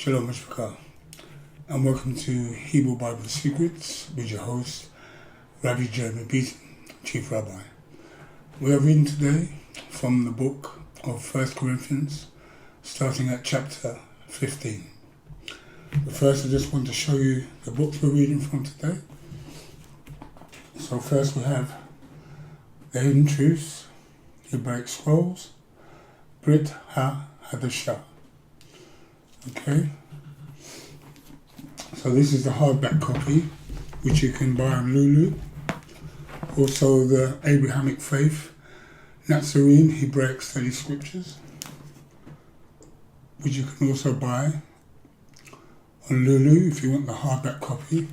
Shalom Mishpachah, and welcome to Hebrew Bible Secrets with your host, Rabbi Jeremy Beaton, Chief Rabbi. We are reading today from the book of 1 Corinthians, starting at chapter 15. But first I just want to show you the books we're reading from today. So first we have The Hidden Truths, Hebraic Scrolls, Brit Chadasha. Okay, so this is the hardback copy, which you can buy on Lulu. Also the Abrahamic-Faith, Nazarene Hebraic Study Scriptures, which you can also buy on Lulu if you want the hardback copy,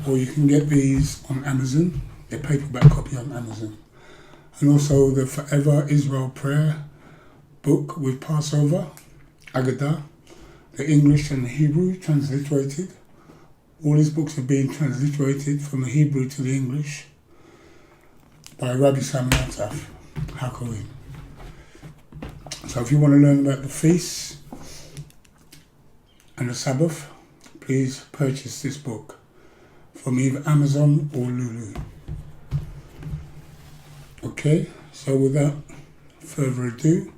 or you can get these on Amazon, a paperback copy on Amazon. And also the Forever-Israel Prayer book with Passover, Agadah, the English and the Hebrew transliterated. All these books have been transliterated from the Hebrew to the English by Rabbi Simon Ataf HaKorim. So if you want to learn about the feasts and the Sabbath, please purchase this book from either Amazon or Lulu. Okay, so without further ado,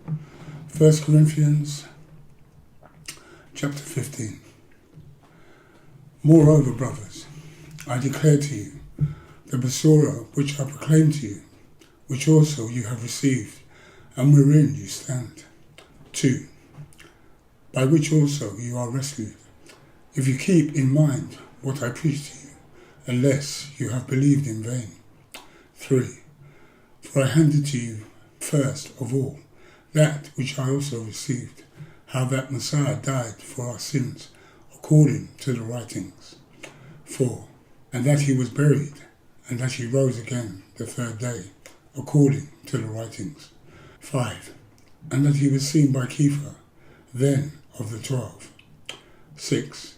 1 Corinthians chapter 15. Moreover, brothers, I declare to you the Besorah which I proclaim to you, which also you have received, and wherein you stand. 2. By which also you are rescued, if you keep in mind what I preached to you, unless you have believed in vain. 3. For I handed to you first of all that which I also received, how that Messiah died for our sins, according to the writings. 4. And that he was buried, and that he rose again the third day, according to the writings. 5. And that he was seen by Kepha, then of the 12. 6.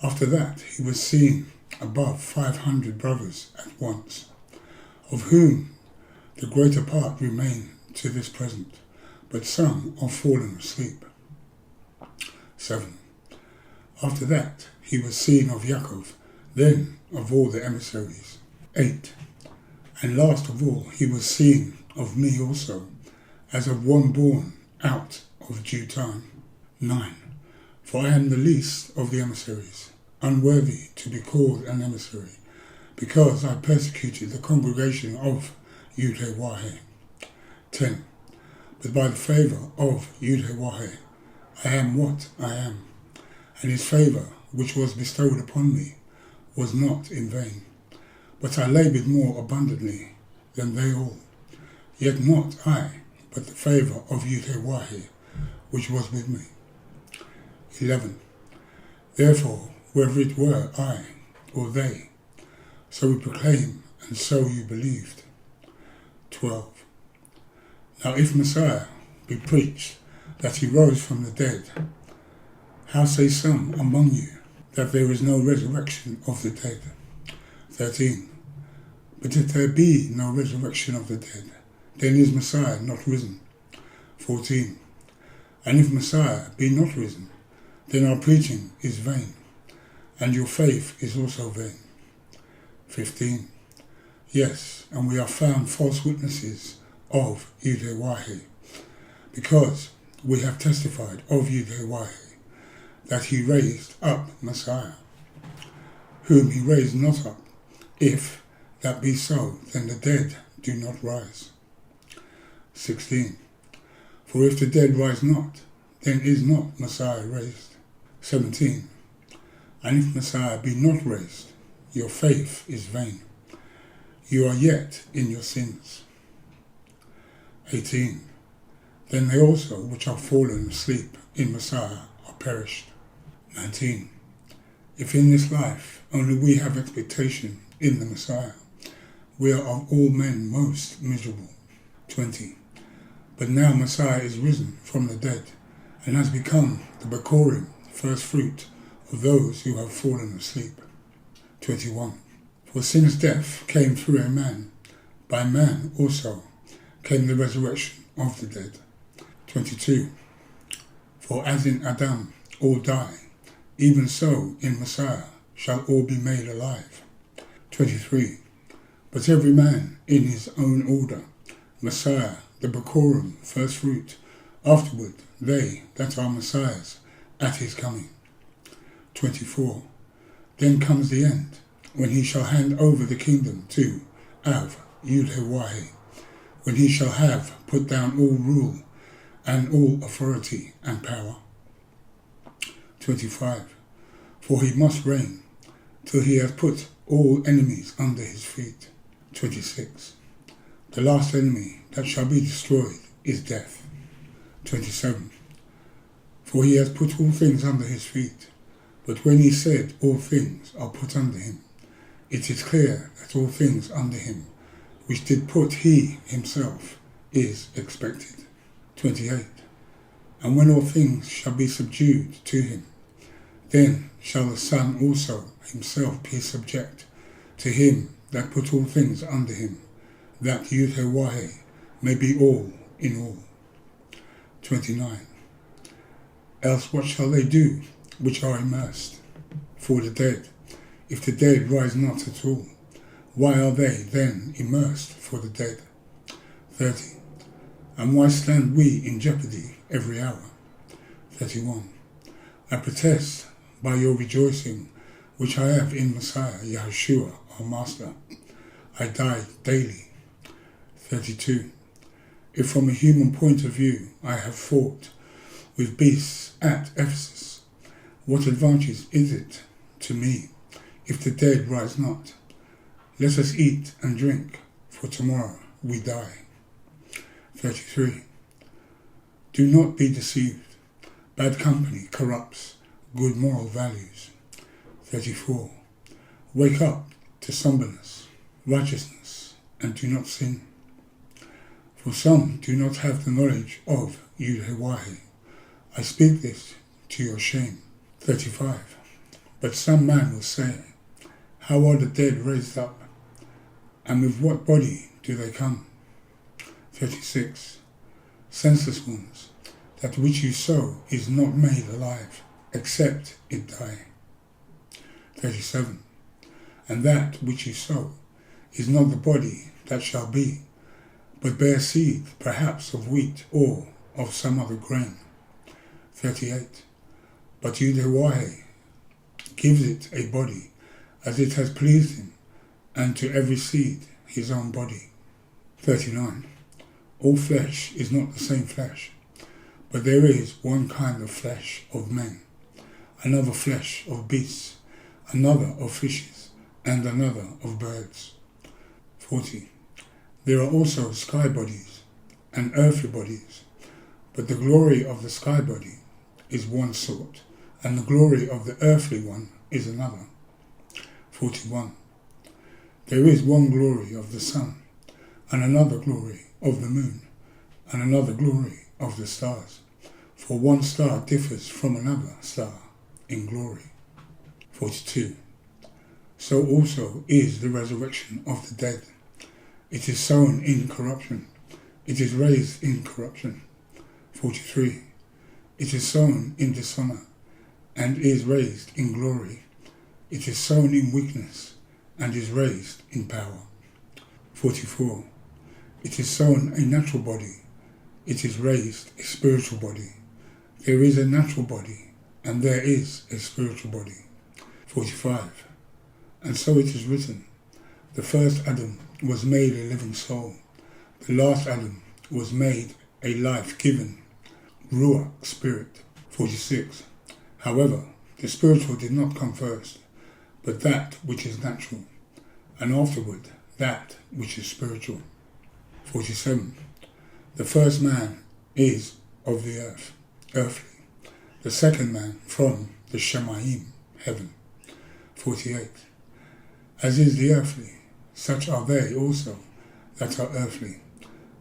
After that he was seen above 500 brothers at once, of whom the greater part remain to this present, but some are fallen asleep. 7. After that he was seen of Yaakov, then of all the emissaries. 8. And last of all he was seen of me also, as of one born out of due time. 9. For I am the least of the emissaries, unworthy to be called an emissary, because I persecuted the congregation of Yudhe-Wahe. 10. But by the favour of Yudhe-Wahe I am what I am, and his favour which was bestowed upon me was not in vain. But I laboured more abundantly than they all, yet not I, but the favour of Yudhe-Wahe which was with me. 11. Therefore, whether it were I or they, so we proclaim, and so you believed. 12. Now if Messiah be preached that he rose from the dead, how say some among you that there is no resurrection of the dead? 13. But if there be no resurrection of the dead, then is Messiah not risen? 14. And if Messiah be not risen, then our preaching is vain, and your faith is also vain. 15. Yes, and we are found false witnesses of Yudhe-Wahe, because we have testified of Yudhe-Wahe that he raised up Messiah, whom he raised not up. If that be so, then the dead do not rise. 16. For if the dead rise not, then is not Messiah raised. 17. And if Messiah be not raised, your faith is vain. You are yet in your sins. 18. Then they also which are fallen asleep in Messiah are perished. 19. If in this life only we have expectation in the Messiah, we are of all men most miserable. 20. But now Messiah is risen from the dead, and has become the Bekorim, first fruit of those who have fallen asleep. 21. For since death came through a man, by man also came the resurrection of the dead. 22. For as in Adam all die, even so in Messiah shall all be made alive. 23. But every man in his own order, Messiah, the Becorum, first fruit, afterward they that are Messiahs at his coming. 24. Then comes the end, when he shall hand over the kingdom to Av Yud-Heh-Wah-Heh, when he shall have put down all rule and all authority and power. 25. For he must reign till he has put all enemies under his feet. 26. The last enemy that shall be destroyed is death. 27. For he has put all things under his feet. But when he said all things are put under him, it is clear that all things under him, which did put he himself, is expected. 28. And when all things shall be subdued to him, then shall the Son also himself be subject to him that put all things under him, that Yud-Heh-Wah-Heh may be all in all. 29. Else what shall they do which are immersed? For the dead, if the dead rise not at all, why are they then immersed for the dead? 30. And why stand we in jeopardy every hour? 31. I protest by your rejoicing, which I have in Messiah, Yahushua, our Master, I die daily. 32. If from a human point of view I have fought with beasts at Ephesus, what advantage is it to me if the dead rise not? Let us eat and drink, for tomorrow we die. 33. Do not be deceived. Bad company corrupts good moral values. 34. Wake up to somberness, righteousness, and do not sin. For some do not have the knowledge of Yud-Heh-Wah-Heh. I speak this to your shame. 35. But some man will say, how are the dead raised up? And with what body do they come? 36. Senseless ones, that which you sow is not made alive, except it die. 37. And that which you sow is not the body that shall be, but bear seed, perhaps of wheat or of some other grain. 38. But Yud-Heh-Wah-Heh gives it a body, as it has pleased him, and to every seed his own body. 39. All flesh is not the same flesh, but there is one kind of flesh of men, another flesh of beasts, another of fishes, and another of birds. 40. There are also sky bodies and earthly bodies, but the glory of the sky body is one sort, and the glory of the earthly one is another. 41. There is one glory of the sun, and another glory of the moon, and another glory of the stars, for one star differs from another star in glory. 42. So also is the resurrection of the dead. It is sown in corruption, it is raised in corruption. 43. It is sown in dishonour, and is raised in glory. It is sown in weakness, and is raised in power. 44. It is sown a natural body, it is raised a spiritual body. There is a natural body, and there is a spiritual body. 45. And so it is written, the first Adam was made a living soul, the last Adam was made a life-giving Ruach spirit. 46. However, the spiritual did not come first, but that which is natural, and afterward that which is spiritual. 47. The first man is of the earth, earthly, the second man from the Shemayim, heaven. 48. As is the earthly, such are they also that are earthly,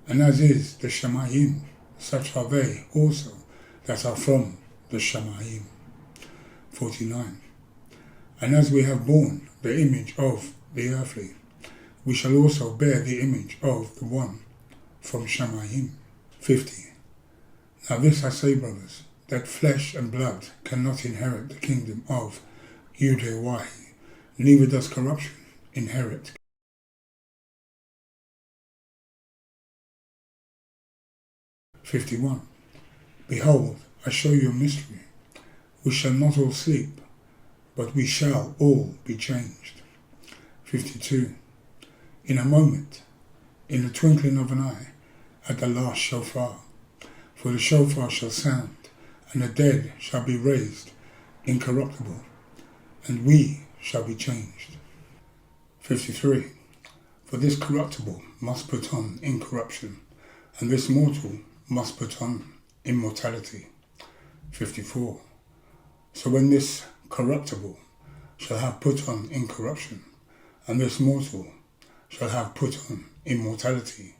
and as is the Shemayim, such are they also that are from the Shemayim. 49. And as we have borne the image of the earthly, we shall also bear the image of the one from Shemayim. 50. Now this I say, brothers, that flesh and blood cannot inherit the kingdom of Yud-Heh-Wahi, neither does corruption inherit. (51) Behold, I show you a mystery. We shall not all sleep, but we shall all be changed. (52) In a moment, in the twinkling of an eye, at the last shofar. For the shofar shall sound, and the dead shall be raised incorruptible, and we shall be changed. 53. For this corruptible must put on incorruption, and this mortal must put on immortality. 54. So when this corruptible shall have put on incorruption, and this mortal shall have put on immortality,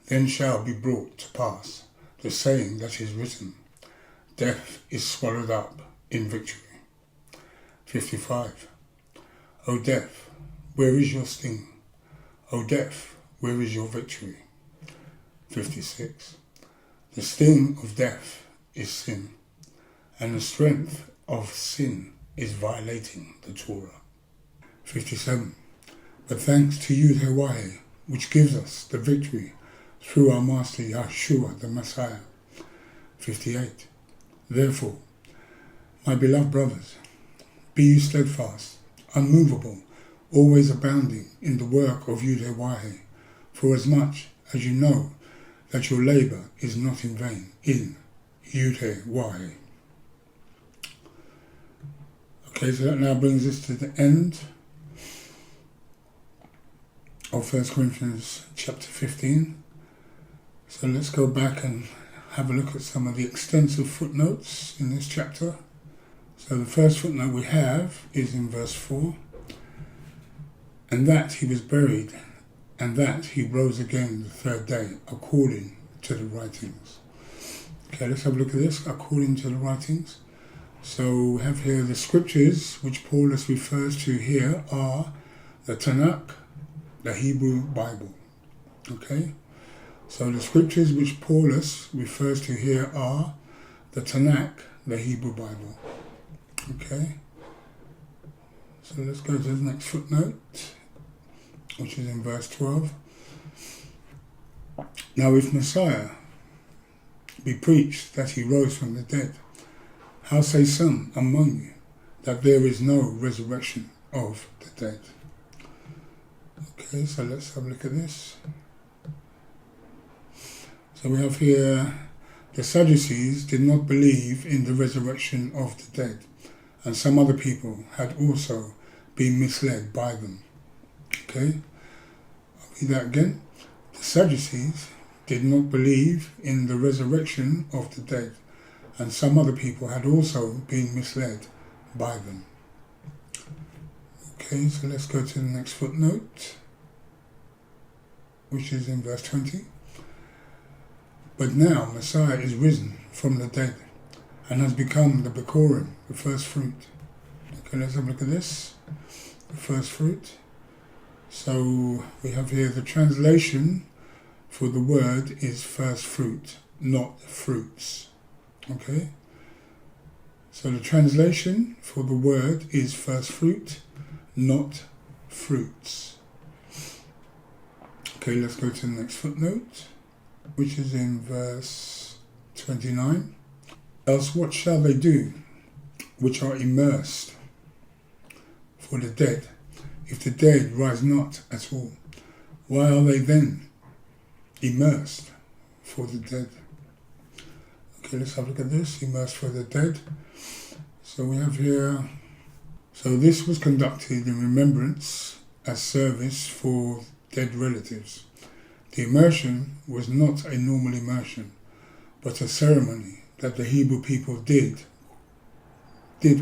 then shall be brought to pass the saying that is written, Death is swallowed up in victory. 55. O death, where is your sting? O death, where is your victory? 56. The sting of death is sin, and the strength of sin is violating the Torah. 57. But thanks to Yud-Heh-Wahi, which gives us the victory through our Master Yeshua the Messiah. 58. Therefore, my beloved brothers, be you steadfast, unmovable, always abounding in the work of Yud-Heh-Wahi, for as much as you know that your labour is not in vain in Yud-Heh-Wahi. Okay, so that now brings us to the end of 1 Corinthians chapter 15. So let's go back and have a look at some of the extensive footnotes in this chapter. So the first footnote we have is in verse 4. And that he was buried, and that he rose again the third day, according to the writings. Okay, let's have a look at this, according to the writings. So we have here the scriptures which Paulus refers to here are the Tanakh, the Hebrew Bible. Okay, so the scriptures which Paulus refers to here are the Tanakh, the Hebrew Bible. Okay, so let's go to the next footnote, which is in verse 12. Now if Messiah be preached that he rose from the dead, how say some among you that there is no resurrection of the dead? Okay, so let's have a look at this. So we have here, the Sadducees did not believe in the resurrection of the dead, and some other people had also been misled by them. Okay, I'll read that again. The Sadducees did not believe in the resurrection of the dead, and some other people had also been misled by them. Okay, so let's go to the next footnote, which is in verse 20. But now Messiah is risen from the dead and has become the Bikurim, the first fruit. Okay, let's have a look at this, the first fruit. So we have here the translation for the word is first fruit, not fruits. Okay, so the translation for the word is first fruit, not fruits. Okay, let's go to the next footnote, which is in verse 29. Else what shall they do which are immersed for the dead, if the dead rise not at all? Why are they then immersed for the dead? Okay, let's have a look at this, immersed for the dead. So we have here, so this was conducted in remembrance as service for dead relatives. The immersion was not a normal immersion, but a ceremony that the Hebrew people did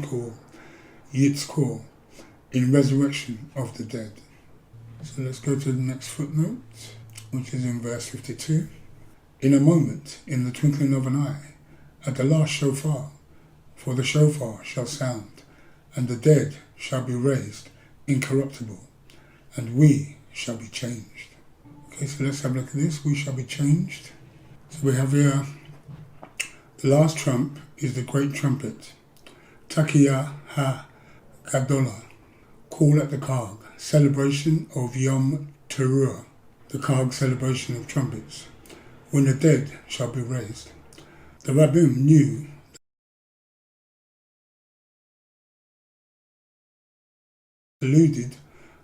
call Yitzkor, in resurrection of the dead. So let's go to the next footnote, which is in verse 52. In a moment, in the twinkling of an eye, at the last shofar, for the shofar shall sound, and the dead shall be raised incorruptible, and we shall be changed. Okay, so let's have a look at this. We shall be changed. So we have here The last trump is the great trumpet, Takiya ha-Gadolah, call at the Chag, celebration of Yom Teruah, the Chag celebration of trumpets, when the dead shall be raised. The Rabbim knew alluded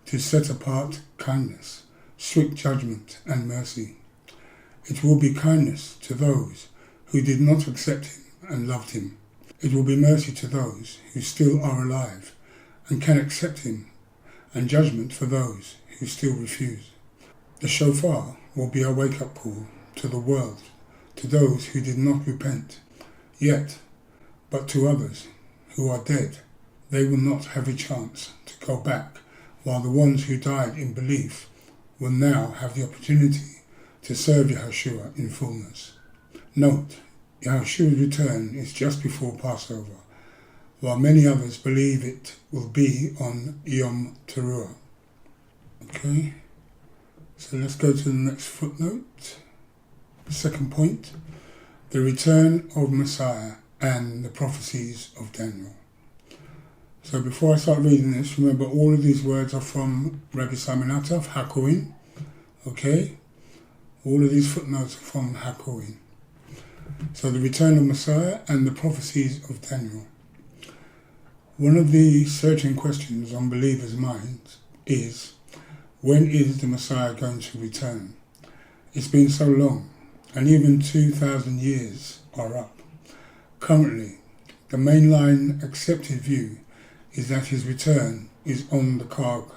to set apart kindness, strict judgment and mercy. It will be kindness to those who did not accept him and loved him. It will be mercy to those who still are alive and can accept him, and judgment for those who still refuse. The shofar will be a wake-up call to the world, to those who did not repent yet, but to others who are dead. They will not have a chance to go back, while the ones who died in belief will now have the opportunity to serve Yahushua in fullness. Note, Yahushua's return is just before Passover, while many others believe it will be on Yom Teruah. Okay, so let's go to the next footnote. Second point, the return of Messiah and the prophecies of Daniel. So before I start reading this, remember all of these words are from Rabbi Simon Ataf, HaKohen. Okay? All of these footnotes are from HaKohen. So the return of Messiah and the prophecies of Daniel. One of the searching questions on believers' minds is, when is the Messiah going to return? It's been so long, and even 2,000 years are up. Currently, the mainline accepted view is that his return is on the Chag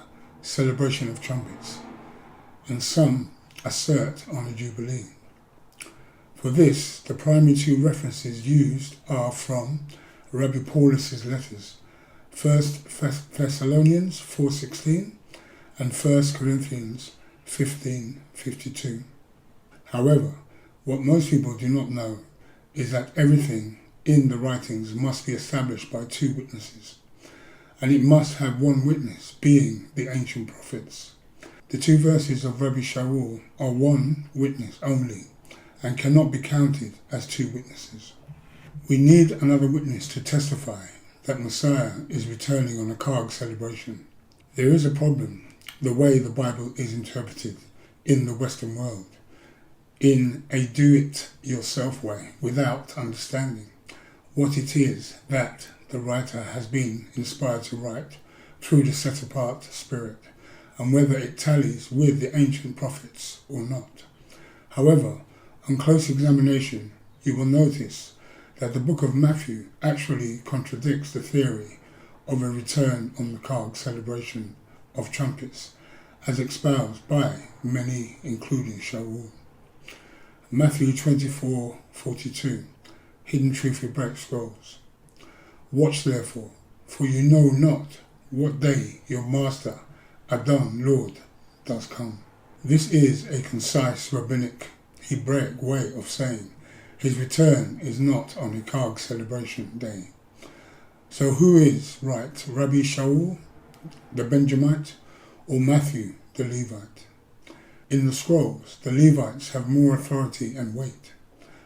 celebration of trumpets, and some assert on a jubilee. For this, the primary two references used are from Rabbi Paulus's letters, 1 Thessalonians 4:16 and 1 Corinthians 15:52. However, what most people do not know is that everything in the writings must be established by two witnesses, and it must have one witness, being the ancient prophets. The two verses of Rabbi Shaul are one witness only, and cannot be counted as two witnesses. We need another witness to testify that Messiah is returning on a Chag celebration. There is a problem, the way the Bible is interpreted in the Western world, in a do-it-yourself way, without understanding what it is that the writer has been inspired to write through the set-apart spirit, and whether it tallies with the ancient prophets or not. However, on close examination, you will notice that the book of Matthew actually contradicts the theory of a return on the Chag celebration of trumpets, as espoused by many, including Shaul. Matthew 24:42, Hidden Truth with Break Scrolls. Watch therefore, for you know not what day your master, Adam, Lord, does come. This is a concise rabbinic Hebraic way of saying his return is not on a Chag celebration day. So who is right, Rabbi Shaul, the Benjamite, or Matthew, the Levite? In the scrolls, the Levites have more authority and weight.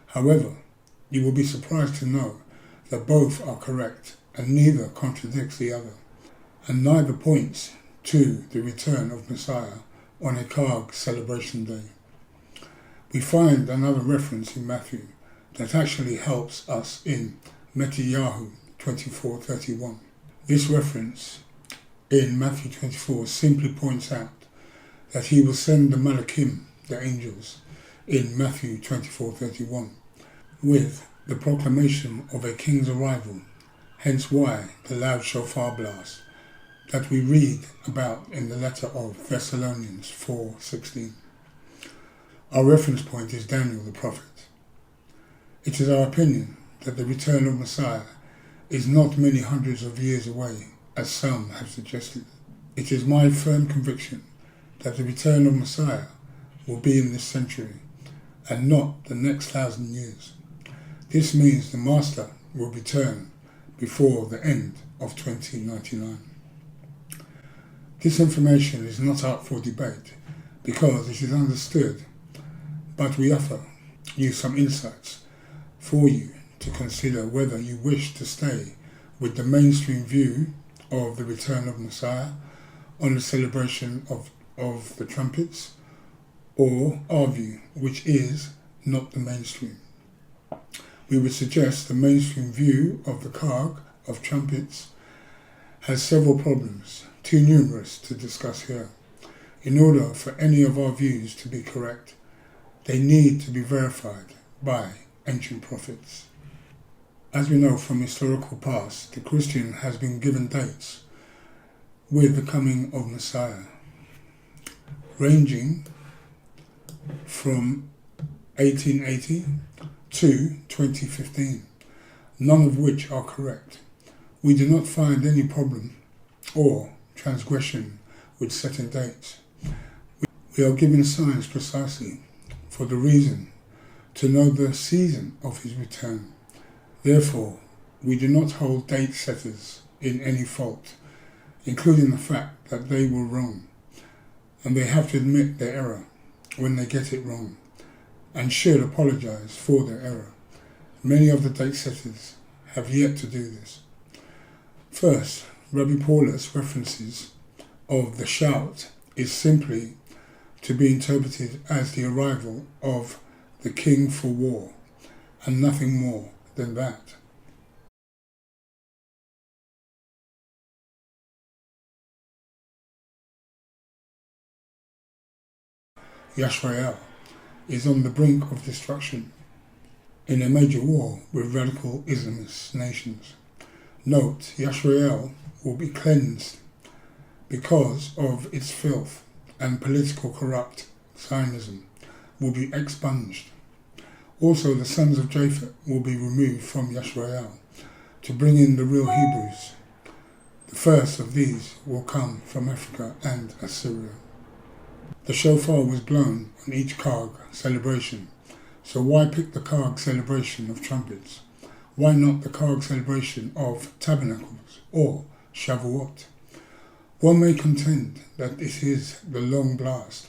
However, you will be surprised to know that both are correct, and neither contradicts the other, and neither points to the return of Messiah on a Chag celebration day. We find another reference in Matthew that actually helps us in Metiyahu 24:31. This reference in Matthew 24 simply points out that he will send the Malachim, the angels, in Matthew 24:31, with the proclamation of a king's arrival, hence why the loud shofar blast that we read about in the letter of Thessalonians 4:16. Our reference point is Daniel the prophet. It is our opinion that the return of Messiah is not many hundreds of years away, as some have suggested. It is my firm conviction that the return of Messiah will be in this century, and not the next 1,000 years. This means the Master will return before the end of 2099. This information is not up for debate because it is understood, but we offer you some insights for you to consider whether you wish to stay with the mainstream view of the return of Messiah on the celebration of the trumpets, or our view, which is not the mainstream. We would suggest the mainstream view of the Chag of trumpets has several problems, too numerous to discuss here. In order for any of our views to be correct, they need to be verified by ancient prophets. As we know from historical past, the Christian has been given dates with the coming of Messiah, ranging from 1880 to 2015, none of which are correct. We do not find any problem or transgression with certain dates. We are given signs precisely for the reason to know the season of his return. Therefore, we do not hold date setters in any fault, including the fact that they were wrong, and they have to admit their error when they get it wrong, and should apologize for their error. Many of the date setters have yet to do this. First, Rabbi Paulus' references of the shout is simply to be interpreted as the arrival of the king for war, and nothing more than that. Yisrael is on the brink of destruction in a major war with radical Islamist nations. Note, Yisrael will be cleansed because of its filth, and political corrupt Zionism will be expunged. Also, the sons of Japheth will be removed from Yisrael to bring in the real Hebrews. The first of these will come from Africa and Assyria. The shofar was blown on each Chag celebration, so why pick the Chag celebration of trumpets? Why not the Chag celebration of tabernacles or Shavuot? One may contend that this is the long blast,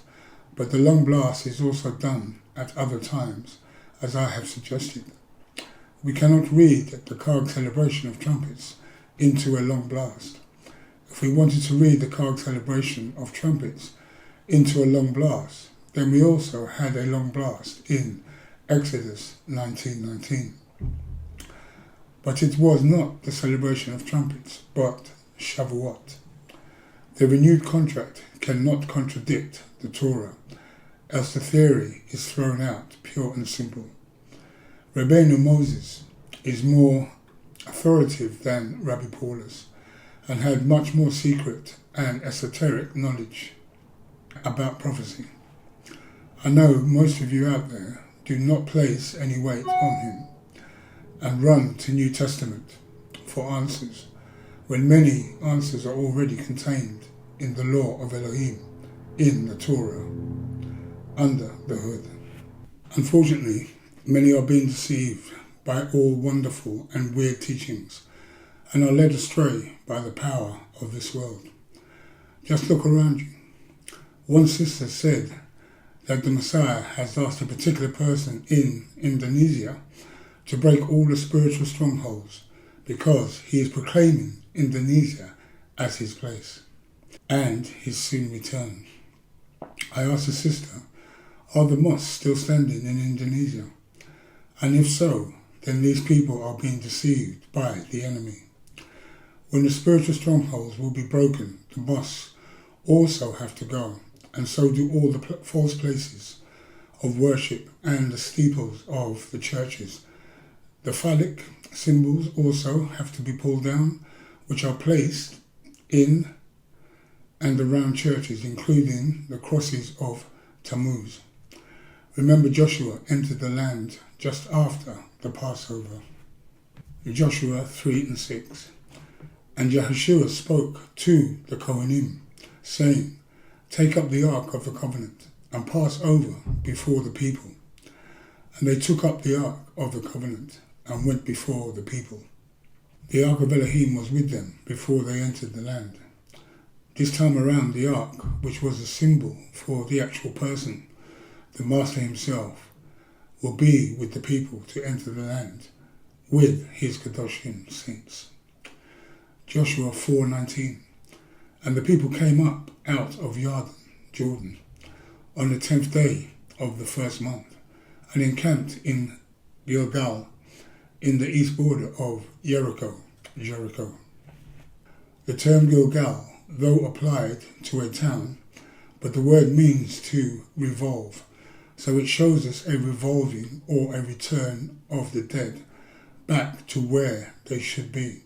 but the long blast is also done at other times, as I have suggested. We cannot read the Chag celebration of trumpets into a long blast. If we wanted to read the Chag celebration of trumpets into a long blast, then we also had a long blast in Exodus 19:19. But it was not the celebration of trumpets, but Shavuot. The renewed contract cannot contradict the Torah, else the theory is thrown out pure and simple. Rabbeinu Moses is more authoritative than Rabbi Paulus, and had much more secret and esoteric knowledge about prophecy. I know most of you out there do not place any weight on him and run to New Testament for answers, when many answers are already contained in the law of Elohim, in the Torah, under the hood. Unfortunately, many are being deceived by all wonderful and weird teachings and are led astray by the power of this world. Just look around you. One sister said that the Messiah has asked a particular person in Indonesia to break all the spiritual strongholds because he is proclaiming Indonesia as his place and his soon return. I asked the sister, are the mosques still standing in Indonesia? And if so, then these people are being deceived by the enemy. When the spiritual strongholds will be broken, the mosques also have to go, and so do all the false places of worship and the steeples of the churches. The phallic symbols also have to be pulled down, which are placed in and around churches, including the crosses of Tammuz. Remember, Joshua entered the land just after the Passover. Joshua 3:6. And Yahushua spoke to the Kohanim, saying, take up the ark of the covenant and pass over before the people. And they took up the ark of the covenant and went before the people. The ark of Elohim was with them before they entered the land. This time around, the ark, which was a symbol for the actual person, the master himself, will be with the people to enter the land with his Kedoshim saints. Joshua 4:19. And the people came up out of Jordan, on the 10th day of the first month, and encamped in Gilgal, in the east border of Jericho. The term Gilgal, though applied to a town, but the word means to revolve, so it shows us a revolving or a return of the dead back to where they should be.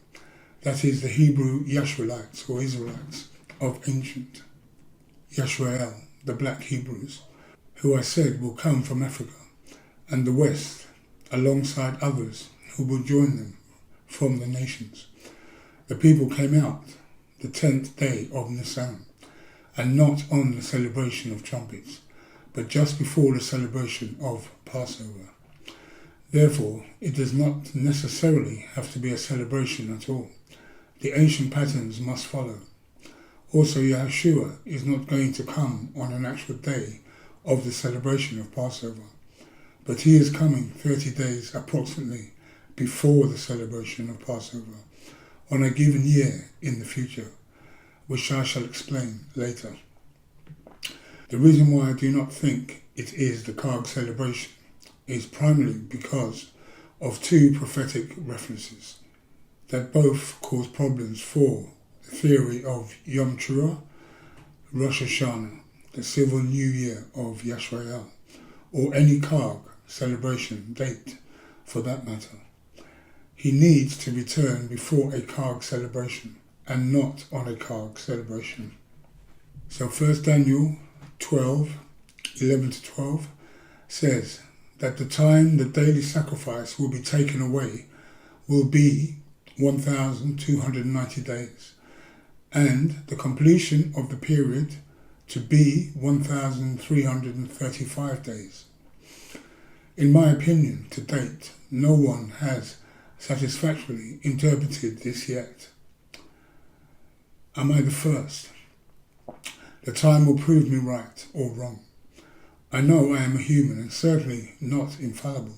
That is the Hebrew Yashraelites or Israelites of ancient Yashrael, the black Hebrews, who I said will come from Africa and the West, alongside others who will join them from the nations. The people came out the 10th day of Nisan, and not on the celebration of trumpets, but just before the celebration of Passover. Therefore, it does not necessarily have to be a celebration at all. The ancient patterns must follow. Also, Yahushua is not going to come on an actual day of the celebration of Passover, but he is coming 30 days approximately before the celebration of Passover on a given year in the future, which I shall explain later. The reason why I do not think it is the Chag celebration is primarily because of two prophetic references that both cause problems for the theory of Yom Teruah, Rosh Hashanah, the civil new year of Yashrael, or any Chag celebration date for that matter. He needs to return before a Chag celebration and not on a Chag celebration. So 1 Daniel 12:11-12 says that the time the daily sacrifice will be taken away will be 1,290 days, and the completion of the period to be 1,335 days. In my opinion, to date, no one has satisfactorily interpreted this yet. Am I the first? The time will prove me right or wrong. I know I am a human and certainly not infallible.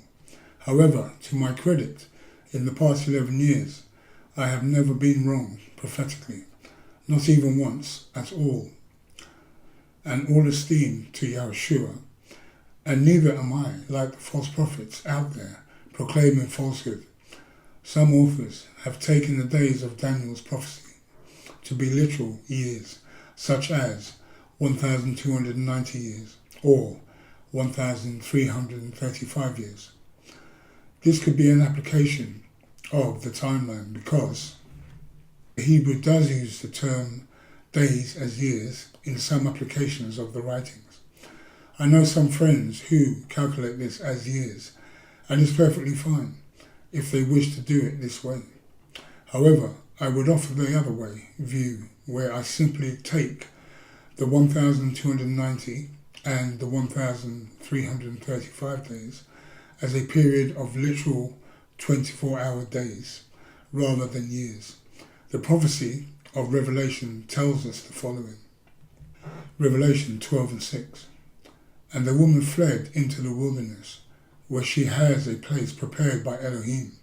However, to my credit, in the past 11 years, I have never been wrong prophetically, not even once at all. And all esteem to Yahushua, and neither am I like the false prophets out there proclaiming falsehood. Some authors have taken the days of Daniel's prophecy to be literal years, such as 1,290 years or 1,335 years. This could be an application of the timeline because the Hebrew does use the term days as years in some applications of the writings. I know some friends who calculate this as years, and it's perfectly fine if they wish to do it this way. However, I would offer the other way view, where I simply take the 1,290 and the 1,335 days as a period of literal 24-hour days rather than years. The prophecy of Revelation tells us the following. Revelation 12:6. And the woman fled into the wilderness, where she has a place prepared by Elohim,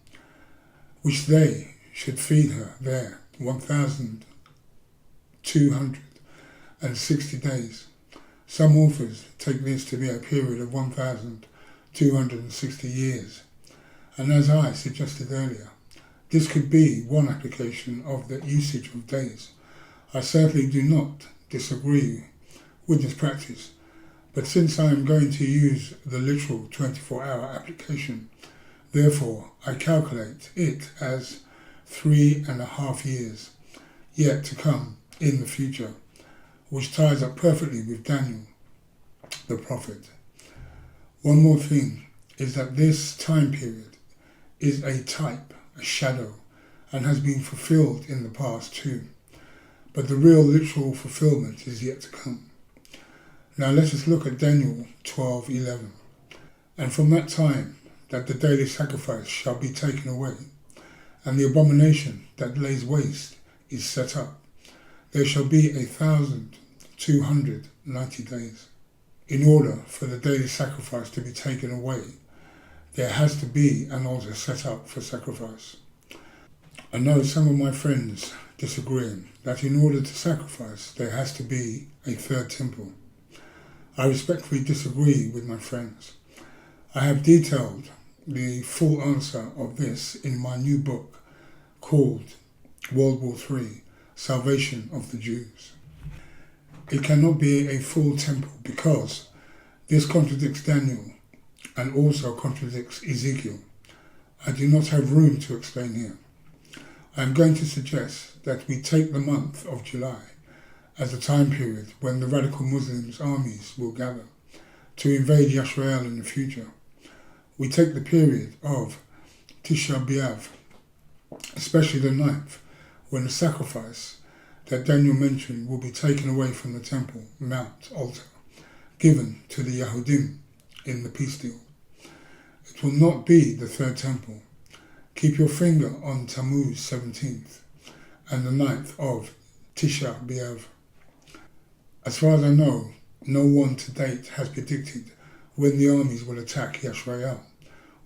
which they should feed her there 1,260 days. Some authors take this to be a period of 1,260 years, and as I suggested earlier, this could be one application of the usage of days. I certainly do not disagree with this practice, but since I am going to use the literal 24-hour application, therefore I calculate it as 3.5 years yet to come in the future, which ties up perfectly with Daniel, the prophet. One more thing is that this time period is a type, a shadow, and has been fulfilled in the past too, but the real literal fulfillment is yet to come. Now let us look at Daniel 12:11. And from that time that the daily sacrifice shall be taken away, and the abomination that lays waste is set up, there shall be 1,290 days. In order for the daily sacrifice to be taken away, there has to be an altar set up for sacrifice. I know some of my friends disagreeing that in order to sacrifice there has to be a third temple. I respectfully disagree with my friends. I have detailed the full answer of this in my new book called World War III, Salvation of the Jews. It cannot be a full temple because this contradicts Daniel and also contradicts Ezekiel. I do not have room to explain here. I am going to suggest that we take the month of July as a time period when the radical Muslims armies will gather to invade Yisrael in the future. We take the period of Tisha B'Av, especially the 9th, when the sacrifice that Daniel mentioned will be taken away from the temple, mount, altar, given to the Yahudim in the peace deal. It will not be the third temple. Keep your finger on Tammuz 17th and the 9th of Tisha B'Av. As far as I know, no one to date has predicted when the armies will attack Yisrael,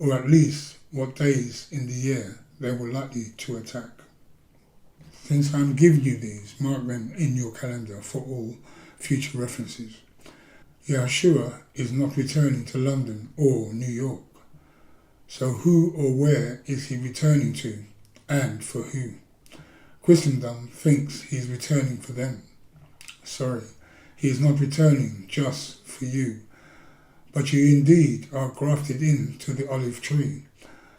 or at least what days in the year they were likely to attack. Since I am giving you these, mark them in your calendar for all future references. Yeshua is not returning to London or New York. So who or where is he returning to, and for who? Christendom thinks he is returning for them. Sorry, he is not returning just for you, but you indeed are grafted into the olive tree.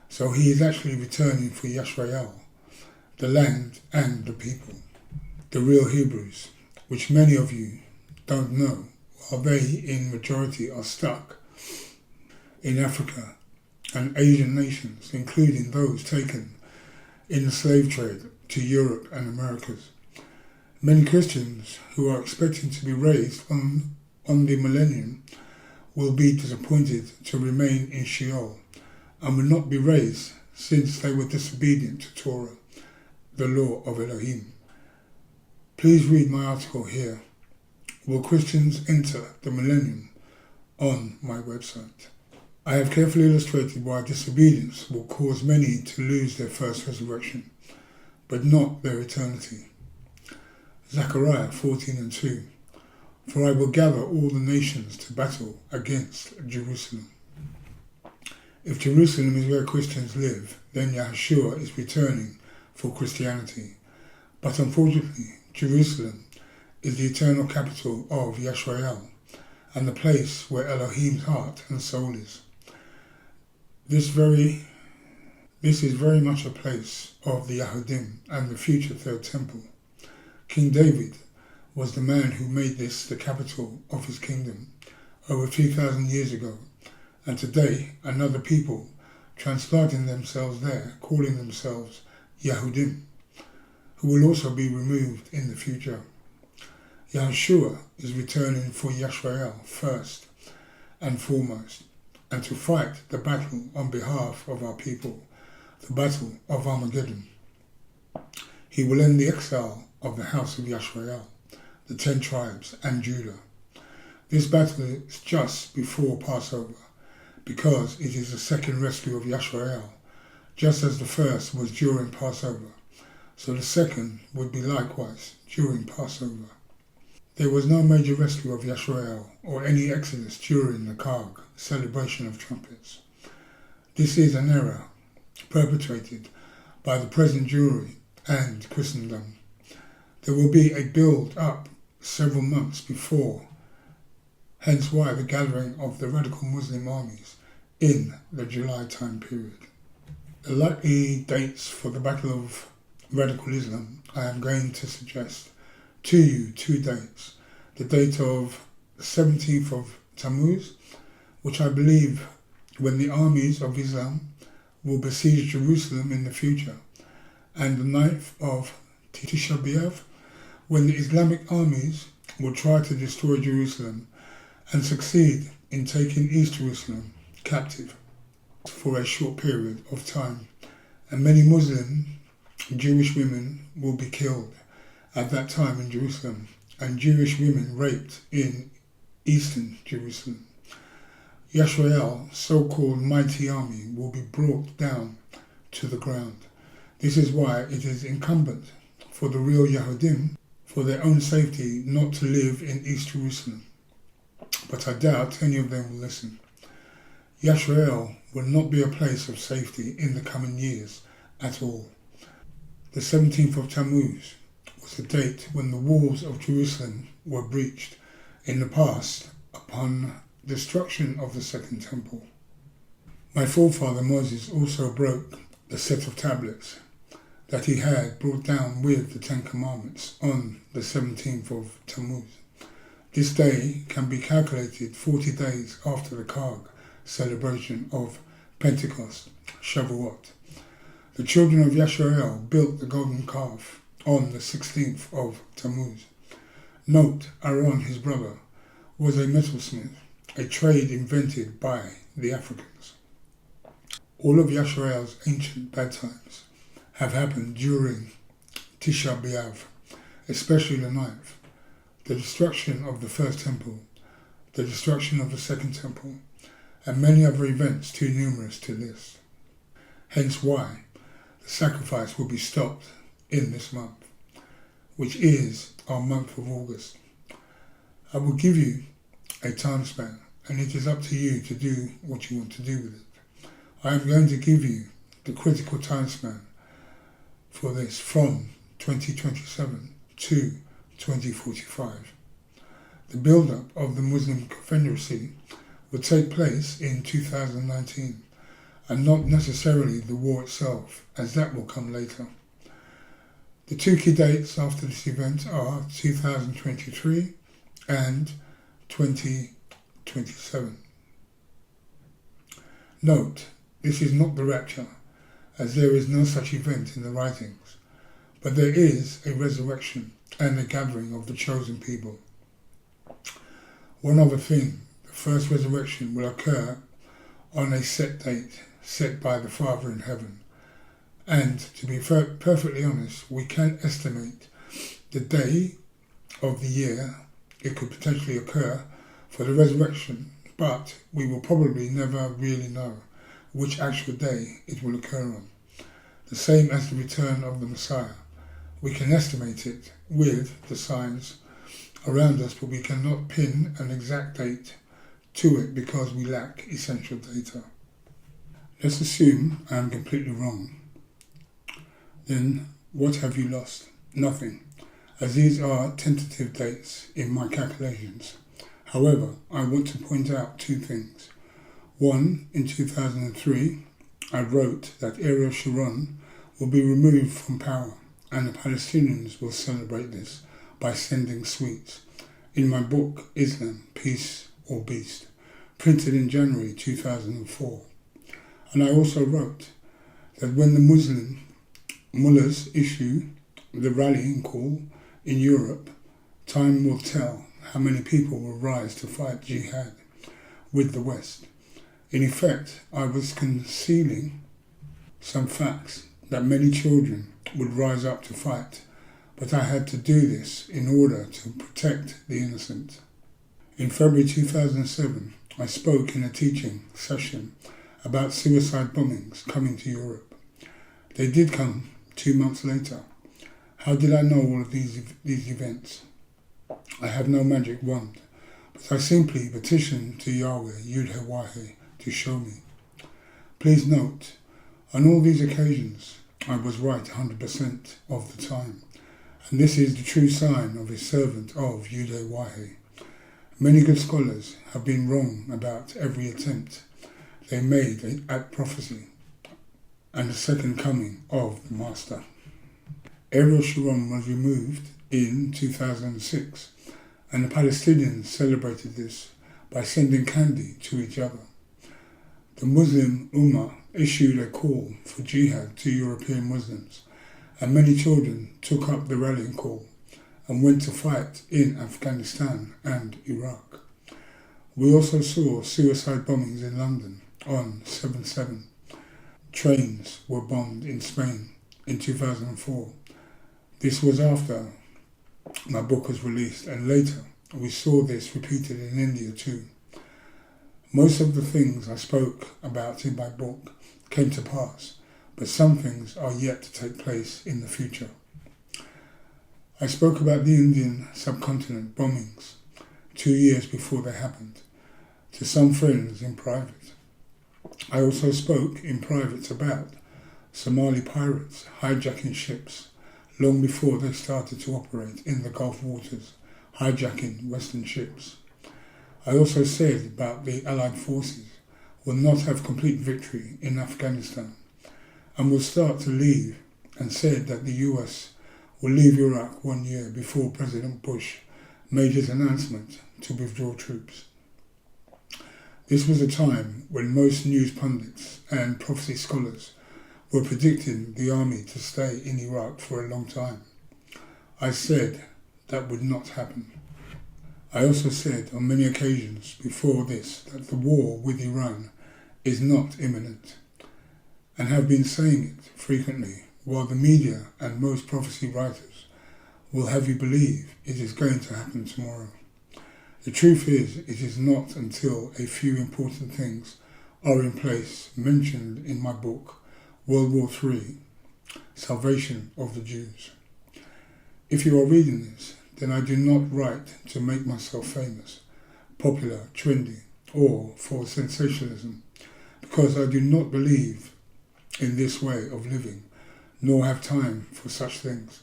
So he is actually returning for Yisrael, the land and the people, the real Hebrews, which many of you don't know, while they in majority are stuck in Africa and Asian nations, including those taken in the slave trade to Europe and Americas. Many Christians who are expecting to be raised on the millennium will be disappointed to remain in Sheol and will not be raised since they were disobedient to Torah, the law of Elohim. Please read my article here, Will Christians Enter the Millennium, on my website. I have carefully illustrated why disobedience will cause many to lose their first resurrection, but not their eternity. Zechariah 14:2. For I will gather all the nations to battle against Jerusalem. If Jerusalem is where Christians live, then Yeshua is returning for Christianity. But unfortunately, Jerusalem is the eternal capital of Yisrael and the place where Elohim's heart and soul is. This is very much a place of the Yahudim and the future third temple. King David was the man who made this the capital of his kingdom over 2,000 years ago, and today another people transplanting themselves there, calling themselves Yahudim, who will also be removed in the future. Yeshua is returning for Yisrael first and foremost, and to fight the battle on behalf of our people, the battle of Armageddon. He will end the exile of the house of Yisrael, the 10 tribes and Judah. This battle is just before Passover, because it is the second rescue of Yisrael, just as the first was during Passover, so the second would be likewise during Passover. There was no major rescue of Yisrael or any exodus during the Chag, celebration of trumpets. This is an error perpetrated by the present Jewry and Christendom. There will be a build-up several months before, hence why the gathering of the radical Muslim armies in the July time period. The likely dates for the Battle of Radical Islam, I am going to suggest to you 2 dates. The date of the 17th of Tammuz, which I believe when the armies of Islam will besiege Jerusalem in the future, and the 9th of Tisha B'Av, when the Islamic armies will try to destroy Jerusalem and succeed in taking East Jerusalem captive for a short period of time, and many Muslim Jewish women will be killed at that time in Jerusalem, and Jewish women raped in eastern Jerusalem. Yisrael's so-called mighty army will be brought down to the ground. This is why it is incumbent for the real Yehudim, for their own safety, not to live in East Jerusalem. But I doubt any of them will listen. Yisrael will not be a place of safety in the coming years at all. The 17th of Tammuz was the date when the walls of Jerusalem were breached in the past upon destruction of the Second Temple. My forefather Moses also broke the set of tablets that he had brought down with the Ten Commandments on the 17th of Tammuz. This day can be calculated 40 days after the Chag celebration of Pentecost, Shavuot. The children of Yisrael built the golden calf on the 16th of Tammuz. Note, Aaron, his brother, was a metalsmith, a trade invented by the Africans. All of Yisrael's ancient bad times have happened during Tisha B'Av, especially the 9th, the destruction of the First Temple, the destruction of the Second Temple, and many other events too numerous to list. Hence why the sacrifice will be stopped in this month, which is our month of August. I will give you a time span, and it is up to you to do what you want to do with it. I am going to give you the critical time span for this from 2027 to 2045. The build-up of the Muslim Confederacy will take place in 2019, and not necessarily the war itself, as that will come later. The two key dates after this event are 2023 and 2027. Note, this is not the rapture, as there is no such event in the writings, but there is a resurrection and a gathering of the chosen people. One other thing, the first resurrection will occur on a set date set by the Father in heaven. And to be perfectly honest, we can't estimate the day of the year it could potentially occur for the resurrection, but we will probably never really know which actual day it will occur on. The same as the return of the Messiah. We can estimate it with the signs around us, but we cannot pin an exact date to it because we lack essential data. Let's assume I am completely wrong. Then what have you lost? Nothing, as these are tentative dates in my calculations. However, I want to point out two things. One, in 2003, I wrote that Ariel Sharon will be removed from power, and the Palestinians will celebrate this by sending sweets. In my book, Islam, Peace or Beast, printed in January 2004. And I also wrote that when the Muslim mullahs issue the rallying call in Europe, time will tell how many people will rise to fight jihad with the West. In effect, I was concealing some facts that many children would rise up to fight, but I had to do this in order to protect the innocent. In February 2007, I spoke in a teaching session about suicide bombings coming to Europe. They did come 2 months later. How did I know all of these events? I have no magic wand, but I simply petitioned to Yahweh, Yud-Heh-Wah-Heh, to show me. Please note, on all these occasions, I was right 100% of the time, and this is the true sign of a servant of Yud-Heh-Wah-Heh. Many good scholars have been wrong about every attempt they made at prophecy and the second coming of the Master. Ariel Sharon was removed in 2006, and the Palestinians celebrated this by sending candy to each other. The Muslim Ummah issued a call for jihad to European Muslims, and many children took up the rallying call and went to fight in Afghanistan and Iraq. We also saw suicide bombings in London on 7/7. Trains were bombed in Spain in 2004. This was after my book was released, and later we saw this repeated in India too. Most of the things I spoke about in my book came to pass, but some things are yet to take place in the future. I spoke about the Indian subcontinent bombings 2 years before they happened, to some friends in private. I also spoke in private about Somali pirates hijacking ships long before they started to operate in the Gulf waters, hijacking Western ships. I also said about the Allied forces will not have complete victory in Afghanistan and will start to leave, and said that the US will leave Iraq 1 year before President Bush made his announcement to withdraw troops. This was a time when most news pundits and prophecy scholars were predicting the army to stay in Iraq for a long time. I said that would not happen. I also said on many occasions before this that the war with Iran is not imminent, and have been saying it frequently, while the media and most prophecy writers will have you believe it is going to happen tomorrow. The truth is, it is not until a few important things are in place mentioned in my book, World War III, Salvation of the Jews. If you are reading this, then I do not write to make myself famous, popular, trendy, or for sensationalism, because I do not believe in this way of living, nor have time for such things,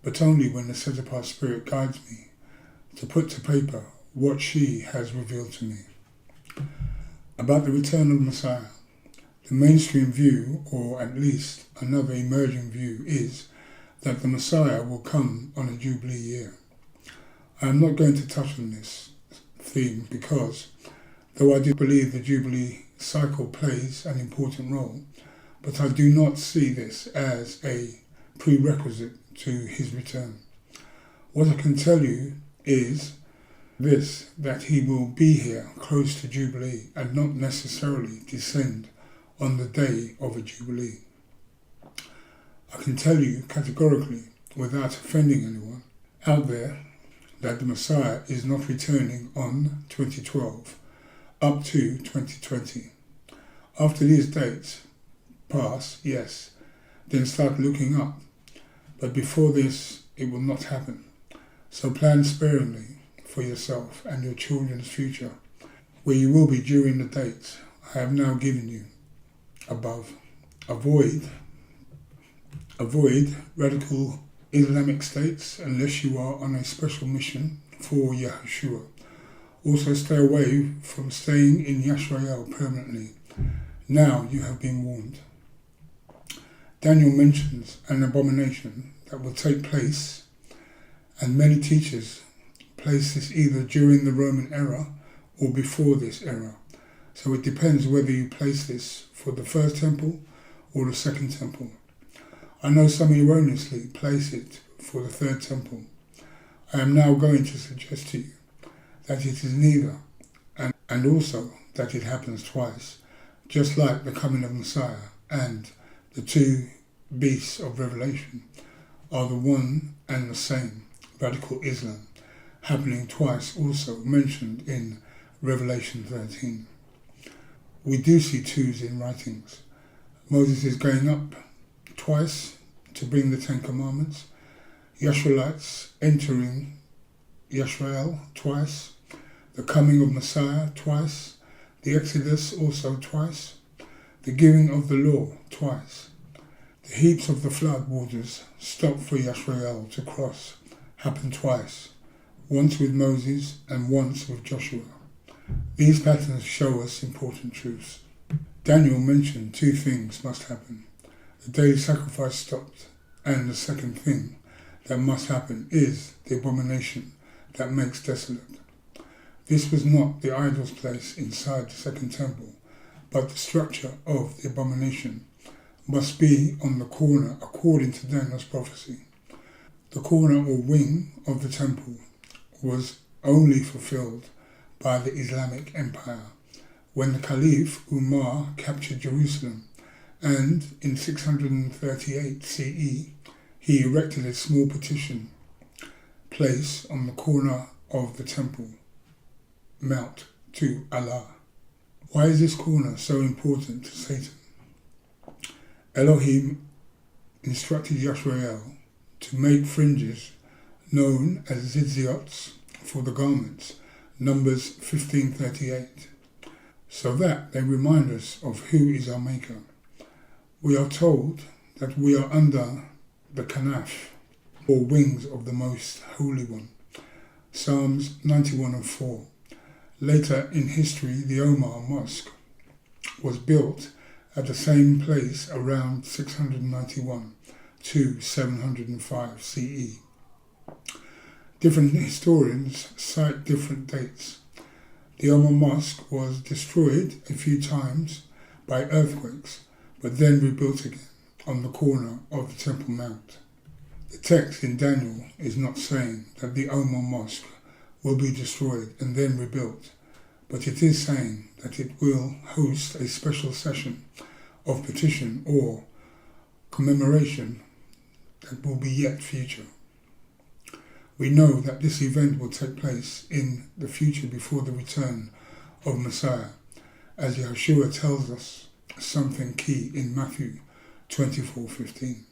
but only when the set-apart Spirit guides me to put to paper what she has revealed to me. About the return of Messiah, the mainstream view, or at least another emerging view, is that the Messiah will come on a Jubilee year. I am not going to touch on this theme because, though I do believe the Jubilee cycle plays an important role, but I do not see this as a prerequisite to his return. What I can tell you is this, that he will be here close to Jubilee and not necessarily descend on the day of a Jubilee. I can tell you categorically, without offending anyone out there, that the Messiah is not returning on 2012 up to 2020. After these dates pass, yes, then start looking up. But before this, it will not happen. So plan sparingly for yourself and your children's future, where you will be during the dates I have now given you above. Avoid radical Islamic states unless you are on a special mission for Yahushua. Also stay away from staying in Yisrael permanently. Now you have been warned. Daniel mentions an abomination that will take place, and many teachers place this either during the Roman era or before this era. So it depends whether you place this for the first temple or the second temple. I know some erroneously place it for the third temple. I am now going to suggest to you that it is neither, and also that it happens twice, just like the coming of Messiah and the two beasts of Revelation are the one and the same, radical Islam, happening twice, also mentioned in Revelation 13. We do see twos in writings. Moses is going up twice to bring the Ten Commandments, Yisraelites entering Yisrael twice, the coming of Messiah twice, the Exodus also twice, the giving of the law twice. The heaps of the flood waters stopped for Yisrael to cross happened twice, once with Moses and once with Joshua. These patterns show us important truths. Daniel mentioned two things must happen. The daily sacrifice stopped, and the second thing that must happen is the abomination that makes desolate. This was not the idol's place inside the second temple, but the structure of the abomination must be on the corner according to Daniel's prophecy. The corner or wing of the temple was only fulfilled by the Islamic Empire when the Caliph Umar captured Jerusalem, and in 638 CE he erected a small petition place on the corner of the temple mount to Allah. Why is this corner so important to Satan? Elohim instructed Yashrael to make fringes known as ziziots for the garments, Numbers 15:38, so that they remind us of who is our Maker. We are told that we are under the kanaf, or wings of the Most Holy One, Psalms 91:4. Later in history, the Omar Mosque was built at the same place around 691 to 705 CE. Different historians cite different dates. The Omar Mosque was destroyed a few times by earthquakes, but then rebuilt again on the corner of the Temple Mount. The text in Daniel is not saying that the Omar Mosque will be destroyed and then rebuilt, but it is saying that it will host a special session of petition or commemoration that will be yet future. We know that this event will take place in the future before the return of Messiah, as Yeshua tells us something key in Matthew 24:15.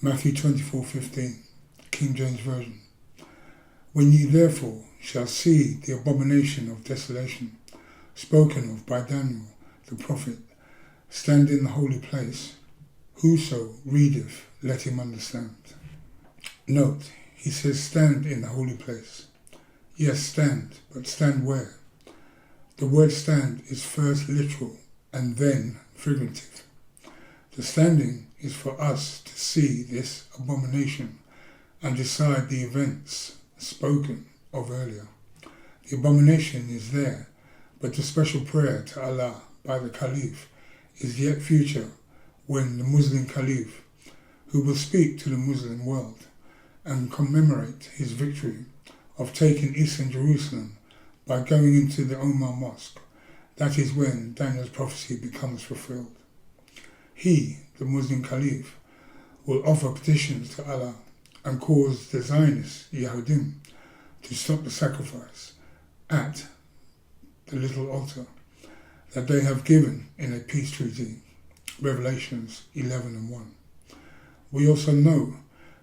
Matthew 24:15, King James Version. When ye therefore shall see the abomination of desolation, spoken of by Daniel the prophet, stand in the holy place, whoso readeth, let him understand. Note, he says stand in the holy place. Yes, stand, but stand where? The word stand is first literal and then figurative. The standing is for us to see this abomination and decide the events spoken of earlier. The abomination is there, but the special prayer to Allah by the Caliph is yet future, when the Muslim Caliph, who will speak to the Muslim world and commemorate his victory of taking Eastern Jerusalem by going into the Omar Mosque, that is when Daniel's prophecy becomes fulfilled. He, the Muslim Caliph, will offer petitions to Allah and cause the Zionists, Yahudim, to stop the sacrifice at the little altar that they have given in a peace treaty, Revelations 11:1. We also know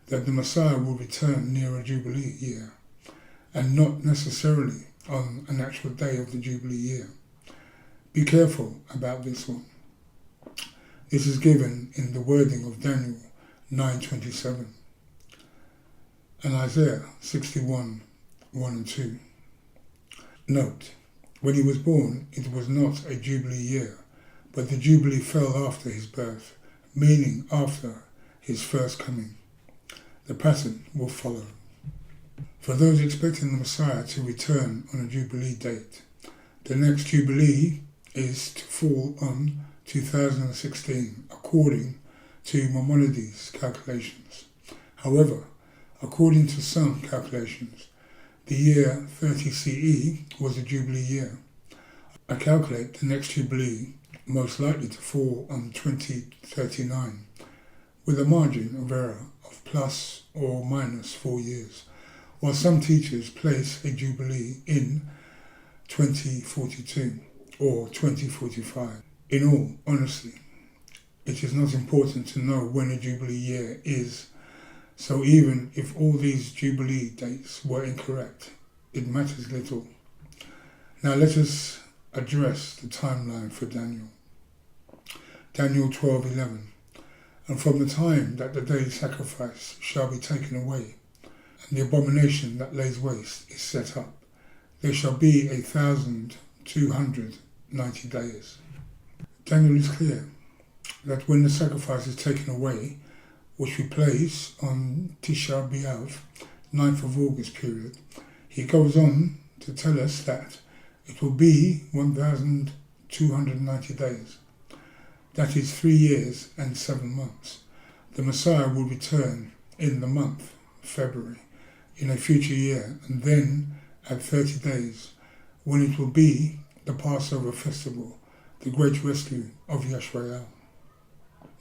that the Messiah will return near a Jubilee year, and not necessarily on an actual day of the Jubilee year. Be careful about this one. This is given in the wording of Daniel 9:27 and Isaiah 61:1-2. Note, when he was born, it was not a Jubilee year, but the Jubilee fell after his birth, meaning after his first coming. The pattern will follow. For those expecting the Messiah to return on a Jubilee date, the next Jubilee is to fall on 2016, according to Maimonides' calculations. However, according to some calculations, the year 30 CE was a Jubilee year. I calculate the next Jubilee most likely to fall on 2039, with a margin of error of plus or minus 4 years, while some teachers place a Jubilee in 2042 or 2045. In all honesty, it is not important to know when a Jubilee year is, so even if all these Jubilee dates were incorrect, it matters little. Now let us address the timeline for Daniel. Daniel 12:11. And from the time that the daily sacrifice shall be taken away, and the abomination that lays waste is set up, there shall be 1,290 days. Daniel is clear that when the sacrifice is taken away, which we place on Tisha B'Av, 9th of August period, he goes on to tell us that it will be 1,290 days. That is 3 years and 7 months. The Messiah will return in the month February in a future year, and then at 30 days, when it will be the Passover festival, the great rescue of Yashrael.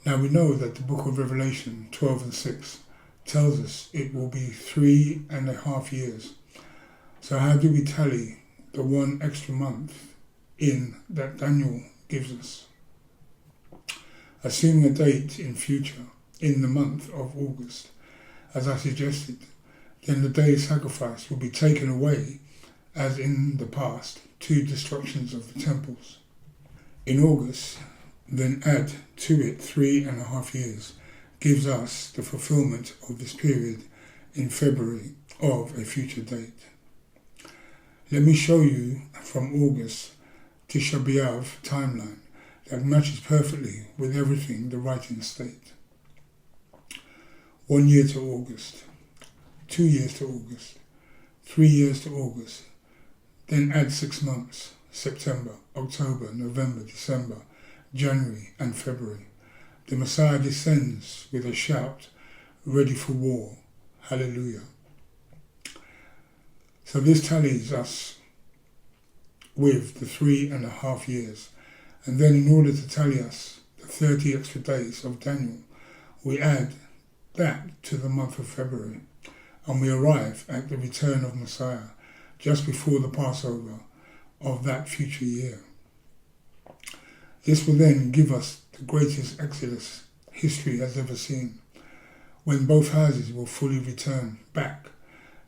Now we know that the book of Revelation 12:6 tells us it will be 3.5 years. So how do we tally the 1 extra month in that Daniel gives us. Assuming a date in future, in the month of August, as I suggested, then the day's sacrifice will be taken away, as in the past, 2 destructions of the temples. In August, then add to it 3.5 years, gives us the fulfillment of this period in February of a future date. Let me show you from August Tisha B'Av timeline that matches perfectly with everything the writings state. 1 year to August, 2 years to August, 3 years to August, then add 6 months, September, October, November, December, January and February. The Messiah descends with a shout, ready for war. Hallelujah. So this tallies us with the 3.5 years. And then in order to tally us the 30 extra days of Daniel, we add that to the month of February. And we arrive at the return of Messiah just before the Passover of that future year. This will then give us the greatest exodus history has ever seen, when both houses will fully return back,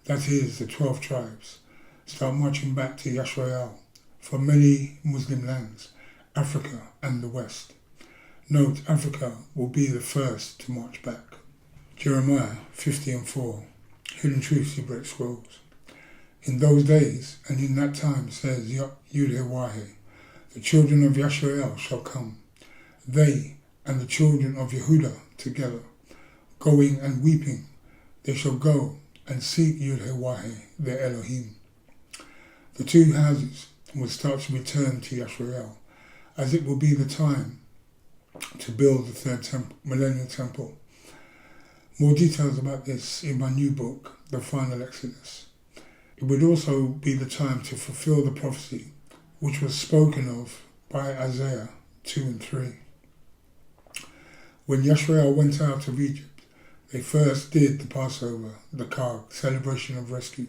that is, the 12 tribes, start marching back to Yisrael from many Muslim lands, Africa and the West. Note, Africa will be the first to march back. Jeremiah 50:4, Hidden Truths in Brit Scrolls. In those days and in that time, says Yud-Heh-Wah-Heh, the children of Yisrael shall come, they and the children of Yehudah together, going and weeping, they shall go and seek Yud-Heh-Wah-Heh, their Elohim. The 2 houses will start to return to Yisrael, as it will be the time to build the 3rd millennial temple. More details about this in my new book, The Final Exodus. It would also be the time to fulfill the prophecy which was spoken of by Isaiah 2 and 3. When Yisrael went out of Egypt, they first did the Passover, the Chag, celebration of rescue.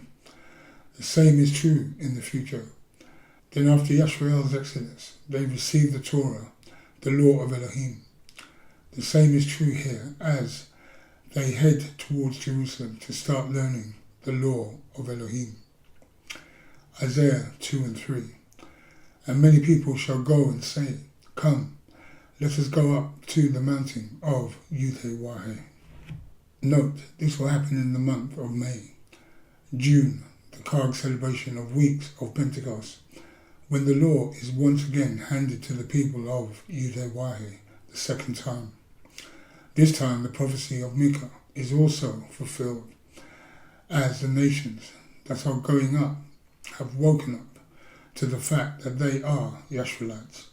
The same is true in the future. Then after Yisrael's exodus, they received the Torah, the law of Elohim. The same is true here as they head towards Jerusalem to start learning the law of Elohim. Isaiah 2 and 3. And many people shall go and say, come, let us go up to the mountain of Yud-Heh-Wah-Heh. Note, this will happen in the month of May. June, the Chag celebration of weeks of Pentecost, when the law is once again handed to the people of Yud-Heh-Wah-Heh the second time. This time the prophecy of Micah is also fulfilled, as the nations that are going up have woken up to the fact that they are Yisraelites,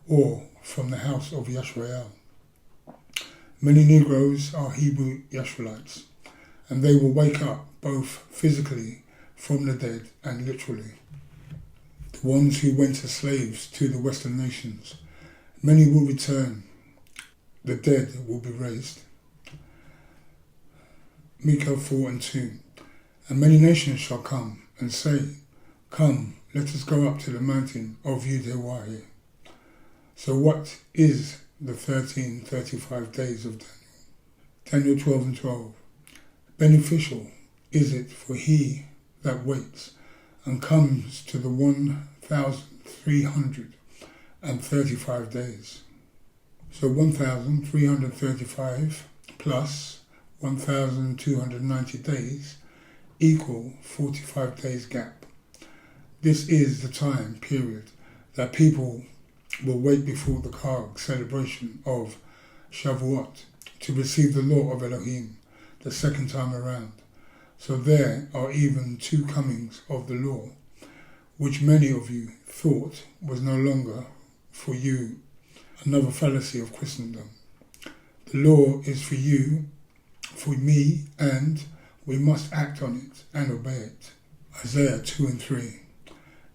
or from the house of Yisrael. Many Negroes are Hebrew Yisraelites, and they will wake up both physically from the dead and literally. The ones who went as slaves to the Western nations, many will return. The dead will be raised. Micah 4 and 2. And many nations shall come and say, come, let us go up to the mountain of Yud-Heh-Wah-Heh. So what is the 1335 days of Daniel? Daniel 12 and 12. Beneficial is it for he that waits and comes to the 1,335 days. So 1,335 plus 1,290 days equal 45 days gap. This is the time period that people will wait before the Chag celebration of Shavuot to receive the law of Elohim the second time around. So there are even 2 comings of the law, which many of you thought was no longer for you, another fallacy of Christendom. The law is for you, for me, and we must act on it and obey it. Isaiah 2 and 3.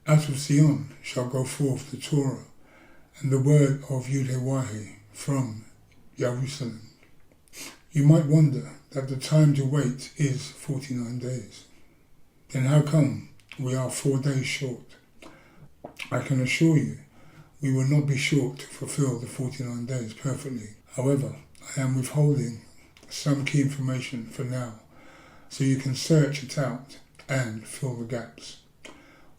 Out of Zion shall go forth the Torah, and the word of Yud-Heh-Wah-Heh from Jerusalem. You might wonder that the time to wait is 49 days. Then how come we are 4 days short? I can assure you, we will not be short to fulfill the 49 days perfectly. However, I am withholding some key information for now, so you can search it out and fill the gaps.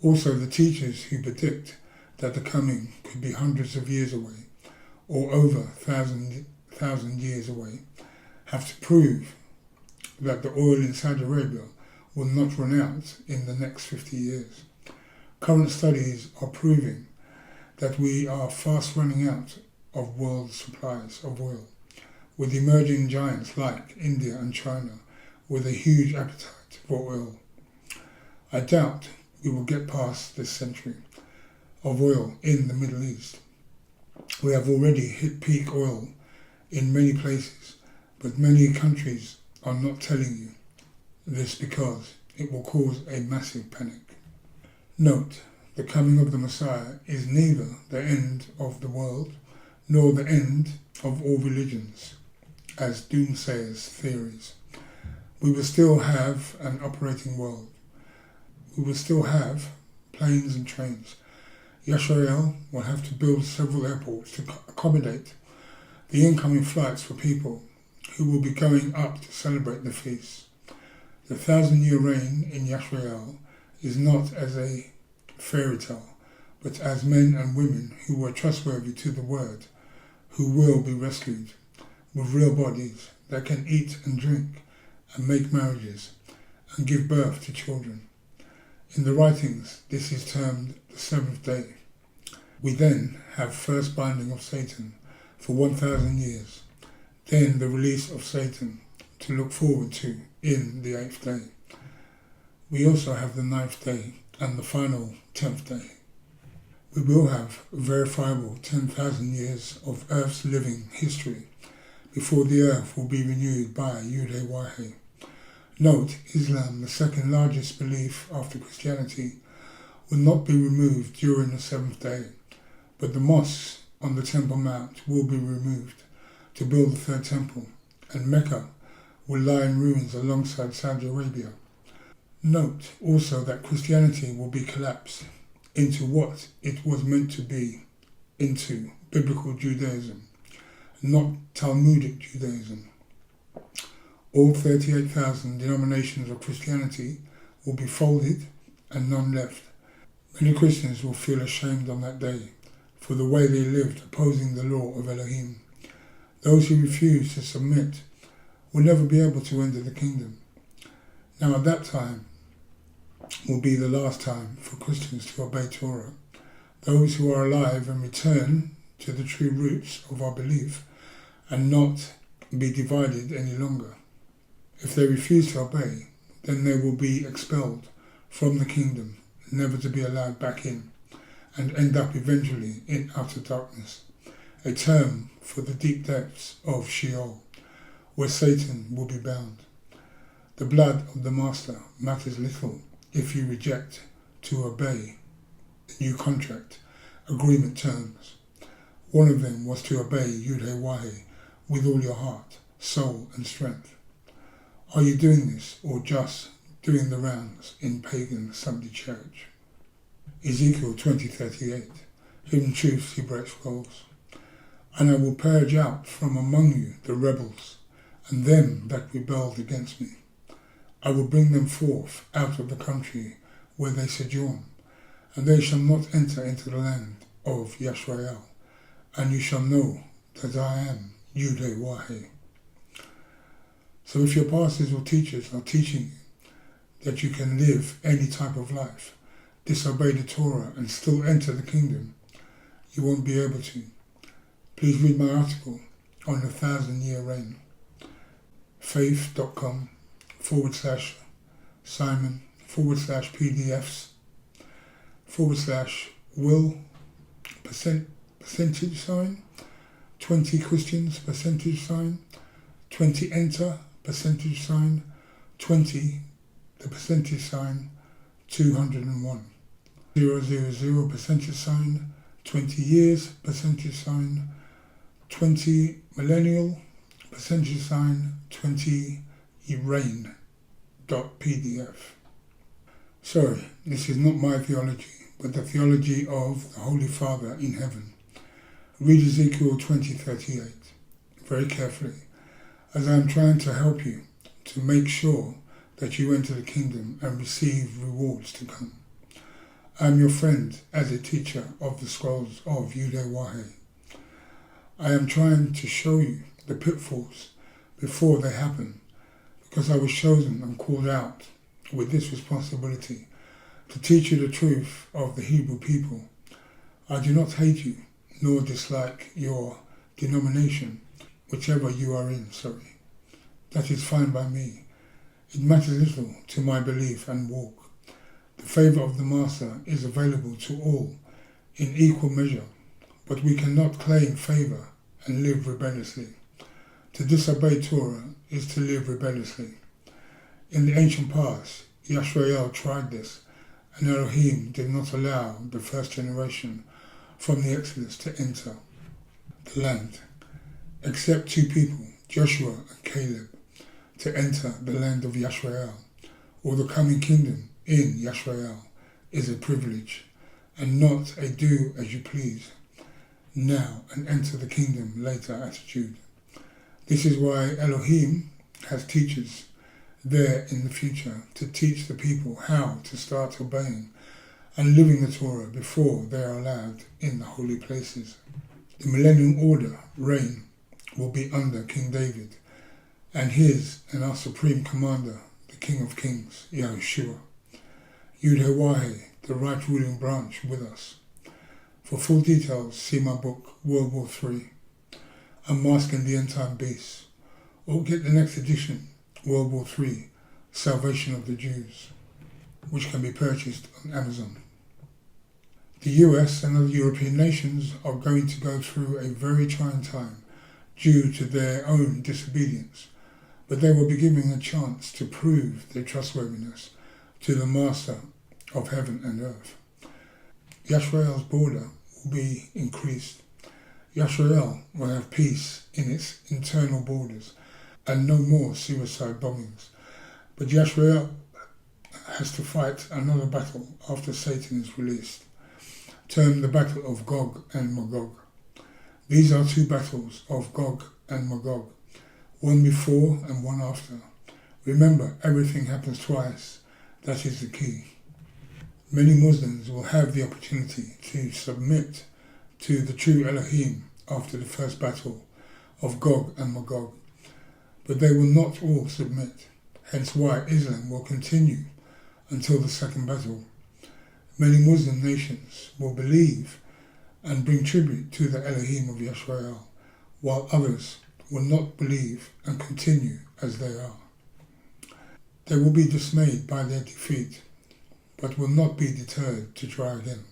Also, the teachers who predict that the coming could be hundreds of years away, or over 1,000 years away, have to prove that the oil in Saudi Arabia will not run out in the next 50 years. Current studies are proving that we are fast running out of world supplies of oil, with emerging giants like India and China with a huge appetite for oil. I doubt we will get past this century of oil in the Middle East. We have already hit peak oil in many places, but many countries are not telling you this because it will cause a massive panic. Note, the coming of the Messiah is neither the end of the world nor the end of all religions, as doomsayers' theories. We will still have an operating world. We will still have planes and trains. Yisrael will have to build several airports to accommodate the incoming flights for people who will be going up to celebrate the feast. The 1,000-year reign in Yisrael is not as a fairy tale, but as men and women who were trustworthy to the word, who will be rescued with real bodies that can eat and drink and make marriages and give birth to children. In the writings, this is termed the seventh day. We then have first binding of Satan for 1,000 years, then the release of Satan to look forward to in the 8th day. We also have the 9th day and the final 10th day. We will have verifiable 10,000 years of Earth's living history before the Earth will be renewed by Yud-Heh-Wah-Heh. Note, Islam, the second largest belief after Christianity, will not be removed during the 7th day, but the mosques on the Temple Mount will be removed to build the 3rd temple, and Mecca will lie in ruins alongside Saudi Arabia. Note also that Christianity will be collapsed into what it was meant to be, into biblical Judaism, not Talmudic Judaism. All 38,000 denominations of Christianity will be folded and none left. Many Christians will feel ashamed on that day for the way they lived opposing the law of Elohim. Those who refuse to submit will never be able to enter the kingdom. Now at that time will be the last time for Christians to obey Torah. Those who are alive and return to the true roots of our belief and not be divided any longer. If they refuse to obey, then they will be expelled from the kingdom, never to be allowed back in, and end up eventually in utter darkness, a term for the deep depths of Sheol, where Satan will be bound. The blood of the Master matters little if you reject to obey the new contract agreement terms. One of them was to obey Yud-Heh-Wah-Heh with all your heart, soul and strength. Are you doing this or just doing the rounds in pagan Sunday church? Ezekiel 20:38, Hidden Truths Hebraic Scrolls. And I will purge out from among you the rebels, and them that rebelled against me. I will bring them forth out of the country where they sojourn, and they shall not enter into the land of Yisrael, and you shall know that I am Yud-Heh-Wah-Heh. So if your pastors or teachers are teaching you that you can live any type of life, disobey the Torah and still enter the kingdom, you won't be able to. Please read my article on the 1,000-year reign. faith.com/Simon/PDFs/will percentage sign 20 Christians percentage sign 20 enter percentage sign 20 the percentage sign 201 000 percentage sign 20 years percentage sign 20 millennial percentage sign 20 reign.pdf. Sorry, this is not my theology, but the theology of the Holy Father in heaven. Read Ezekiel 20:38 very carefully, as I am trying to help you to make sure that you enter the kingdom and receive rewards to come. I am your friend as a teacher of the scrolls of Yudhe-Wahe. I am trying to show you the pitfalls before they happen, because I was chosen and called out with this responsibility to teach you the truth of the Hebrew people. I do not hate you, nor dislike your denomination, whichever you are in, That is fine by me. It matters little to my belief and walk. The favour of the Master is available to all in equal measure, but we cannot claim favour and live rebelliously. To disobey Torah is to live rebelliously. In the ancient past, Yisrael tried this, and Elohim did not allow the first generation from the Exodus to enter the land, except two people, Joshua and Caleb, to enter the land of Yisrael, or the coming kingdom in Yisrael, is a privilege, and not a do as you please, now and enter the kingdom later attitude. This is why Elohim has teachers there in the future to teach the people how to start obeying and living the Torah before they are allowed in the holy places. The millennium order reign will be under King David and his and our supreme commander, the King of Kings, Yahushua. Yudhe-Wahe, the right ruling branch with us. For full details, see my book, World War III, Unmasking the End Time Beast, or get the next edition, World War III, Salvation of the Jews, which can be purchased on Amazon. The US and other European nations are going to go through a very trying time due to their own disobedience, but they will be given a chance to prove their trustworthiness to the Master of heaven and earth. Yisrael's border will be increased. Yisrael will have peace in its internal borders and no more suicide bombings. But Yisrael has to fight another battle after Satan is released, termed the Battle of Gog and Magog. These are two battles of Gog and Magog, one before and one after. Remember, everything happens twice. That is the key. Many Muslims will have the opportunity to submit to the true Elohim after the first battle of Gog and Magog, but they will not all submit, hence why Islam will continue until the second battle. Many Muslim nations will believe and bring tribute to the Elohim of Yisrael, while others will not believe and continue as they are. They will be dismayed by their defeat, but will not be deterred to try again.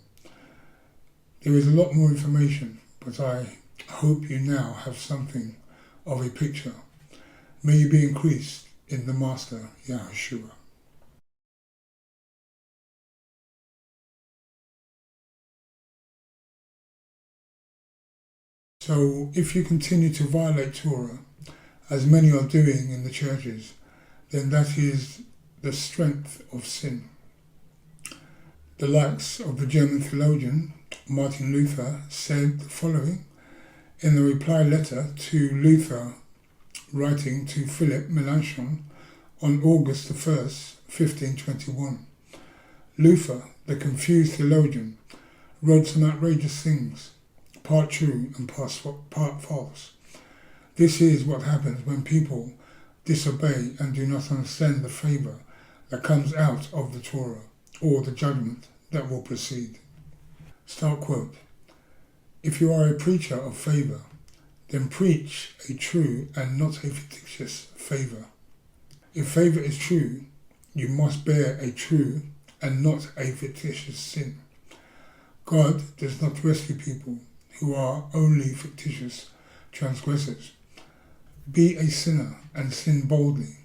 There is a lot more information, but I hope you now have something of a picture. May you be increased in the Master, Yahushua. So, if you continue to violate Torah, as many are doing in the churches, then that is the strength of sin. The likes of the German theologian Martin Luther said the following in the reply letter to Luther, writing to Philip Melanchthon on August the 1st, 1521. Luther, the confused theologian, wrote some outrageous things, part true and part false. This is what happens when people disobey and do not understand the favour that comes out of the Torah, or the judgment that will proceed. Start quote. If you are a preacher of favour, then preach a true and not a fictitious favour. If favour is true, you must bear a true and not a fictitious sin. God does not rescue people who are only fictitious transgressors. Be a sinner and sin boldly,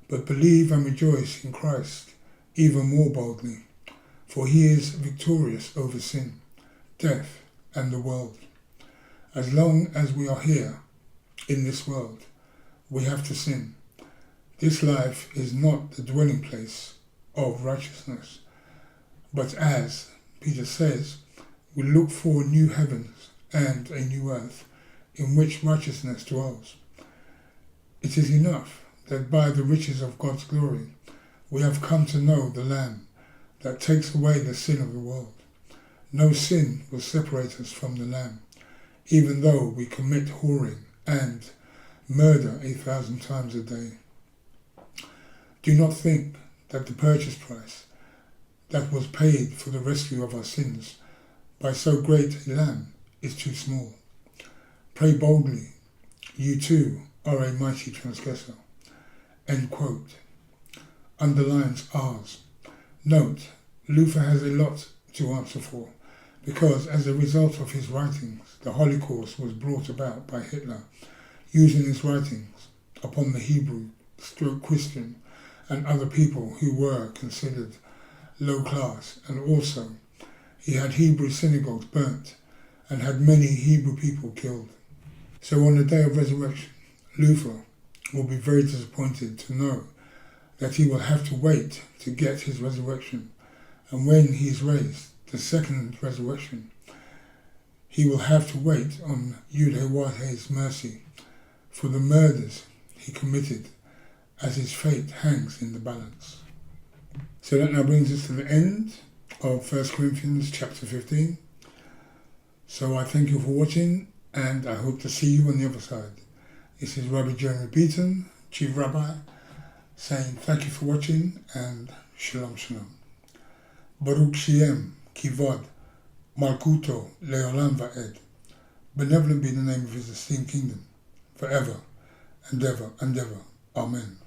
but believe and rejoice in Christ even more boldly, for he is victorious over sin, death, and the world. As long as we are here in this world, we have to sin. This life is not the dwelling place of righteousness, but as Peter says, we look for new heavens and a new earth in which righteousness dwells. It is enough that by the riches of God's glory we have come to know the Lamb that takes away the sin of the world. No sin will separate us from the Lamb, even though we commit whoring and murder 1,000 times a day. Do not think that the purchase price that was paid for the rescue of our sins by so great a Lamb is too small. Pray boldly, you too are a mighty transgressor. End quote. Underlines ours. Note, Luther has a lot to answer for, because as a result of his writings, the Holocaust was brought about by Hitler, using his writings upon the Hebrew/Christian and other people who were considered low class, and also he had Hebrew synagogues burnt and had many Hebrew people killed. So on the day of resurrection, Luther will be very disappointed to know that he will have to wait to get his resurrection, and when he is raised, the second resurrection, he will have to wait on Yud-Heh-Wah-Heh's mercy for the murders he committed, as his fate hangs in the balance. So that now brings us to the end of 1 Corinthians chapter 15. So I thank you for watching, and I hope to see you on the other side. This is Rabbi Jeremy Beaton, Chief Rabbi, saying thank you for watching and Shalom Shalom. Baruch Shem, Kivod, Malkuto, Leolam Va'ed. Benevolent be the name of his esteemed kingdom, forever and ever and ever. Amen.